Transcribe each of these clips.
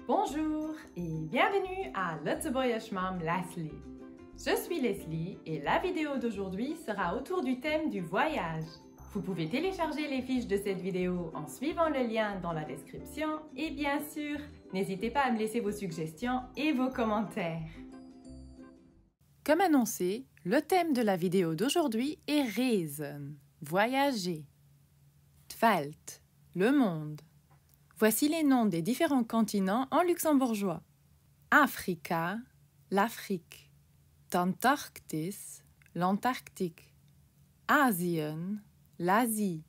Bonjour et bienvenue à Let's Voyage Mom Leslie. Je suis Leslie et la vidéo d'aujourd'hui sera autour du thème du voyage. Vous pouvez télécharger les fiches de cette vidéo en suivant le lien dans la description et bien sûr, n'hésitez pas à me laisser vos suggestions et vos commentaires. Comme annoncé, le thème de la vidéo d'aujourd'hui est Reisen, voyager. Welt, le monde. Voici les noms des différents continents en luxembourgeois. Afrika, l'Afrique. Antarktis, l'Antarktique. Asien, l'Asie.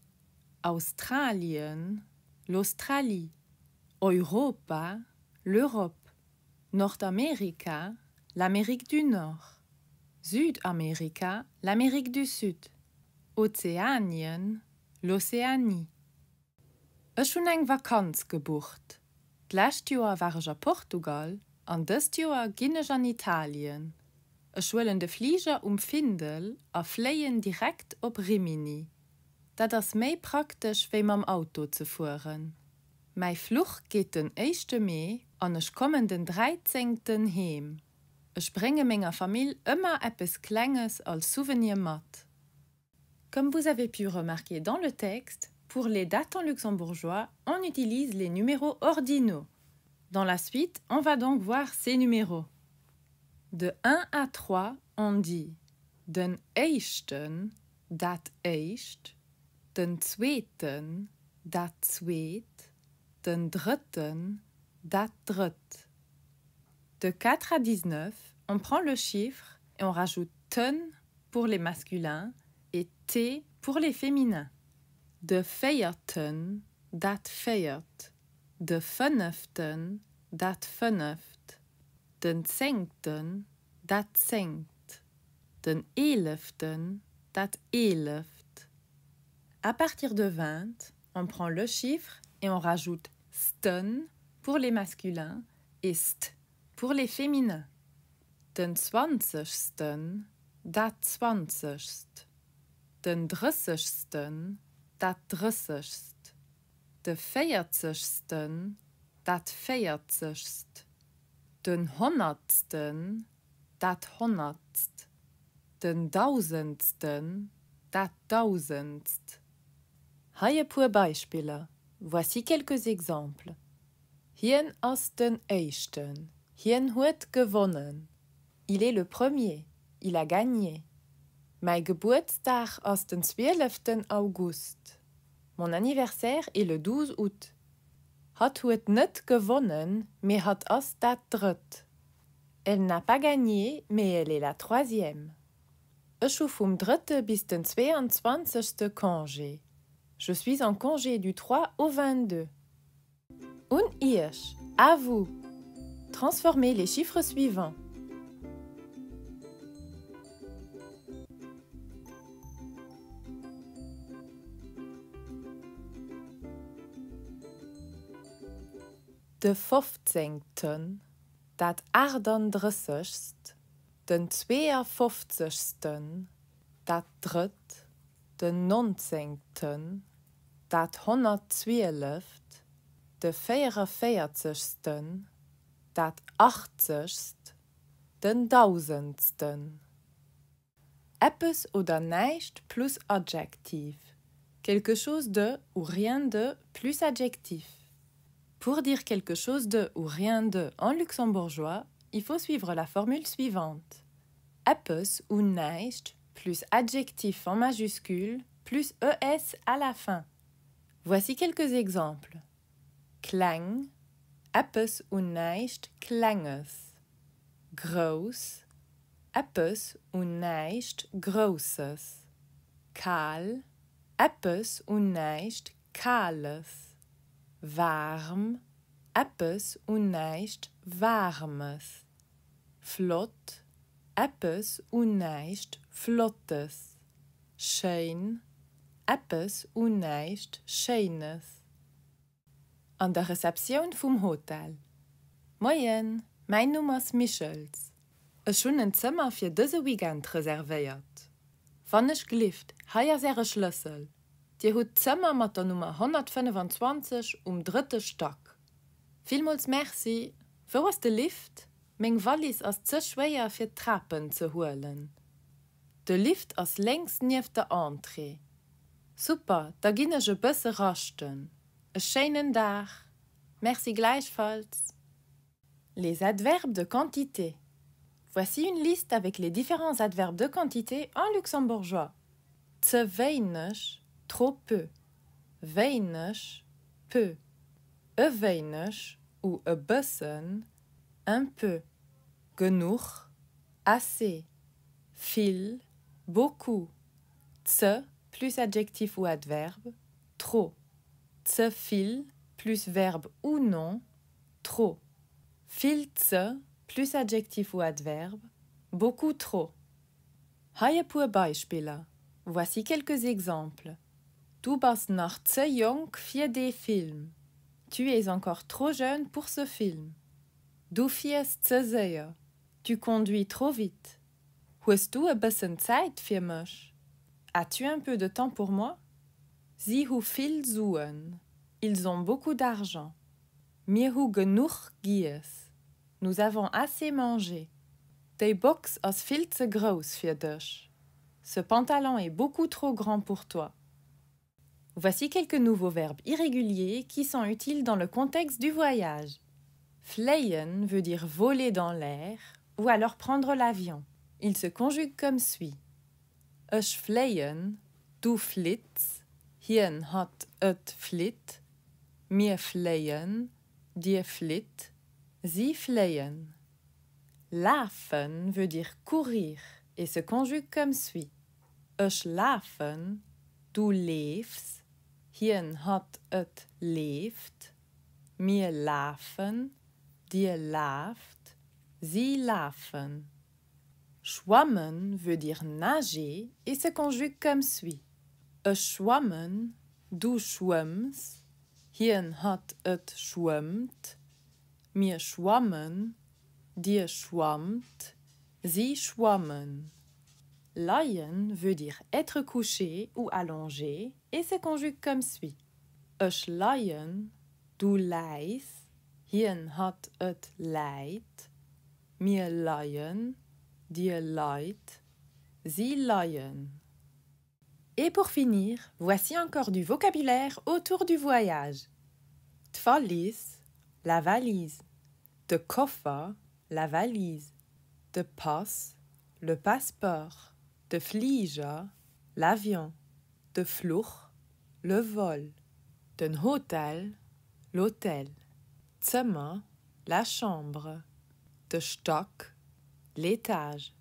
Australien, l'Australie. Europa, l'Europe. Nordamerika, l'Amérique du Nord. Südamerika, l'Amérique du Sud. Ozeanien, l'Océanie. Ich habe eine Vakanz gebucht. Letztes Jahr war ich in Portugal, und dieses Jahr gehe ich in Italien. Ich will den Flieger Findel und fliegen direkt auf Rimini. Das ist mehr praktisch, wie mit dem Auto zu fahren. Mein Flug geht den 1. Mai und ich komme den 13. heim. Ich bringe meiner Familie immer etwas Kleines als Souvenir mit. Comme vous avez pu remarquer dans le texte, pour les dates en luxembourgeois, on utilise les numéros ordinaux. Dans la suite, on va donc voir ces numéros. De 1 à 3, on dit den ersten, dat erst, den zweiten, dat zweit, den dritten, dat dritt. De 4 à 19, on prend le chiffre et on rajoute ten pour les masculins et t pour les féminins. De vierten, dat viert, de fünften, dat fünft, den zehnten, dat zengt, den elften, dat elft. À partir de 20, on prend le chiffre et on rajoute sten pour les masculins et st pour les féminins. Den zwanzigsten, dat zwanzigst, den dreißigsten, dat dreißigst, de vierzigsten, dat vierzigst, den hundertsten, dat hundertst, den tausendsten, dat tausendst. Hier paar Beispiele. Voici quelques exemples. Hien ist den ersten. Hien hat gewonnen. Il est le premier. Il a gagné. Mein Geburtstag ist den 12. August. Mon anniversaire est le 12 août. Hat nicht gewonnen, mais hat ist dat dritt. Elle n'a pas gagné, mais elle est la troisième. Ich habe vom 3. bis den 22. congé. Je suis en congé du 3 au 22. Und ihr, à vous. Transformez les chiffres suivants. De 15. dat 38. Den 52. dat dritt. Den 19. dat 112. De 44. dat 80. Den 1000. Etwas oder nicht plus adjectif. Quelque chose de ou rien de plus adjectif. Pour dire quelque chose de ou rien de en luxembourgeois, il faut suivre la formule suivante. Etwas ou nicht plus adjectif en majuscule plus es à la fin. Voici quelques exemples. Klang, etwas ou nicht Klanges. Groß, etwas ou nicht Großes. Kahl, etwas ou nicht Kahles. Warm, etwas ou nicht Warmes. Flott, etwas ou nicht Flottes. Schön, etwas ou nicht Schönes. An der Rezeption vom Hotel. Moin, mein Name ist Michels. Ich habe ein Zimmer für diesen Weekend reserviert. Wenn ich geliebt, habe ich Schlüssel. Die hat Zimmer mit der Nummer 125 3. Stock. Vielmals merci. Wo ist der Lift? Mein Wallis ist zu schwer für Treppen zu holen. Der Lift ist längst neben der Entree. Super, da gehen ich ein bisschen rasten. Einen schönen Tag. Merci gleichfalls. Les adverbes de quantité. Voici une liste avec les différents adverbes de quantité en luxembourgeois. Zu wenig, trop peu. Wenig, peu. Wenig ou ein bisschen, un peu. Genug, assez. Viel, beaucoup. Zu plus adjectif ou adverbe, trop. Zu viel plus verbe ou nom, trop. Viel zu plus adjectif ou adverbe, beaucoup trop. Hier paar Beispiele. Voici quelques exemples. Du bist noch zu jung für den Film. Tu es encore trop jeune pour ce film. Du fährst zu sehr. Tu conduis trop vite. Hast du ein bisschen Zeit für mich? As-tu un peu de temps pour moi? Sie hu viel suchen. Ils ont beaucoup d'argent. Mir hu genug gies. Nous avons assez mangé. Die Box ist viel zu groß für dich. Ce pantalon est beaucoup trop grand pour toi. Voici quelques nouveaux verbes irréguliers qui sont utiles dans le contexte du voyage. Fliegen veut dire voler dans l'air ou alors prendre l'avion. Il se conjugue comme suit. Ich fliegen, du flitzt, hien hat et flit, mir fliegen, dir flit, sie fliegen. Laufen veut dire courir et se conjugue comme suit. Ich laufen, du lebst, hien hat et leeft, mir laufen, dir lauft, sie laufen. Schwammen veut dire nager et se conjugue comme suit. Ich schwammen, du schwimmst, hien hat et schwimmt, mir schwammen, dir schwammt, sie schwammen. Liegen veut dire être couché ou allongé et se conjugue comme suit. Ich liegen, du leist, hien hat et leid, mir liegen, dir leid, sie liegen. Et pour finir, voici encore du vocabulaire autour du voyage. Tvallis, la valise. De Koffer, la valise. De Pass, le passeport. De Flieger, l'avion. De Flug, le vol. Den Hotel, l'hôtel. Zimmer, la chambre. De Stock, l'étage.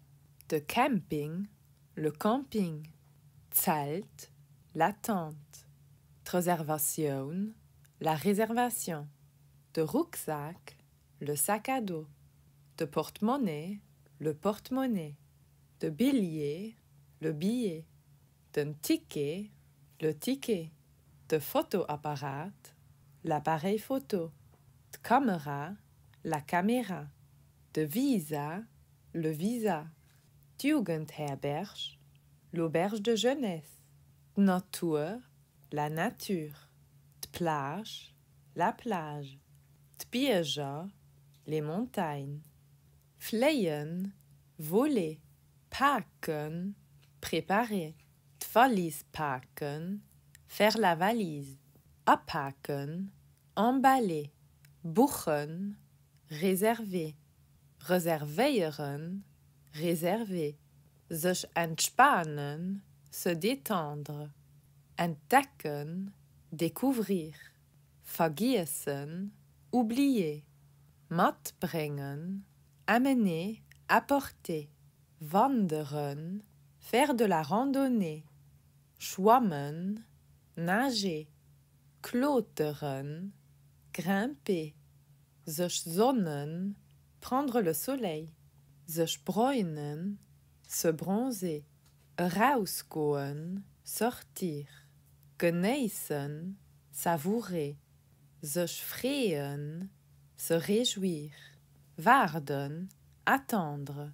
De Camping, le camping. Zelt, la tente. De Reservation, la réservation. De Rucksack, le sac à dos. De porte-monnaie, le porte-monnaie. De billet, le billet. D'un ticket, le ticket. De photoapparat, l'appareil photo. De caméra, la caméra. De visa, le visa. Jugendherberge, l'auberge de jeunesse. De Natur, la nature. De plage, la plage. De Berge, les montagnes. Fliegen, voler. Packen, préparer. De Valise packen, faire la valise. Abpacken, emballer. Buchen, réserver. Reservieren, réserver. Sich entspannen, se détendre. Entdecken, découvrir. Vergessen, oublier. Mitbringen, amener, apporter. Wandern, faire de la randonnée. Schwammen, nager. Klautern, grimper. Sich sonnen, prendre le soleil. Sich bräunen, se bronzer. Rausgehen, sortir. Genießen, savourer. Sich freuen, se réjouir. Warten, attendre.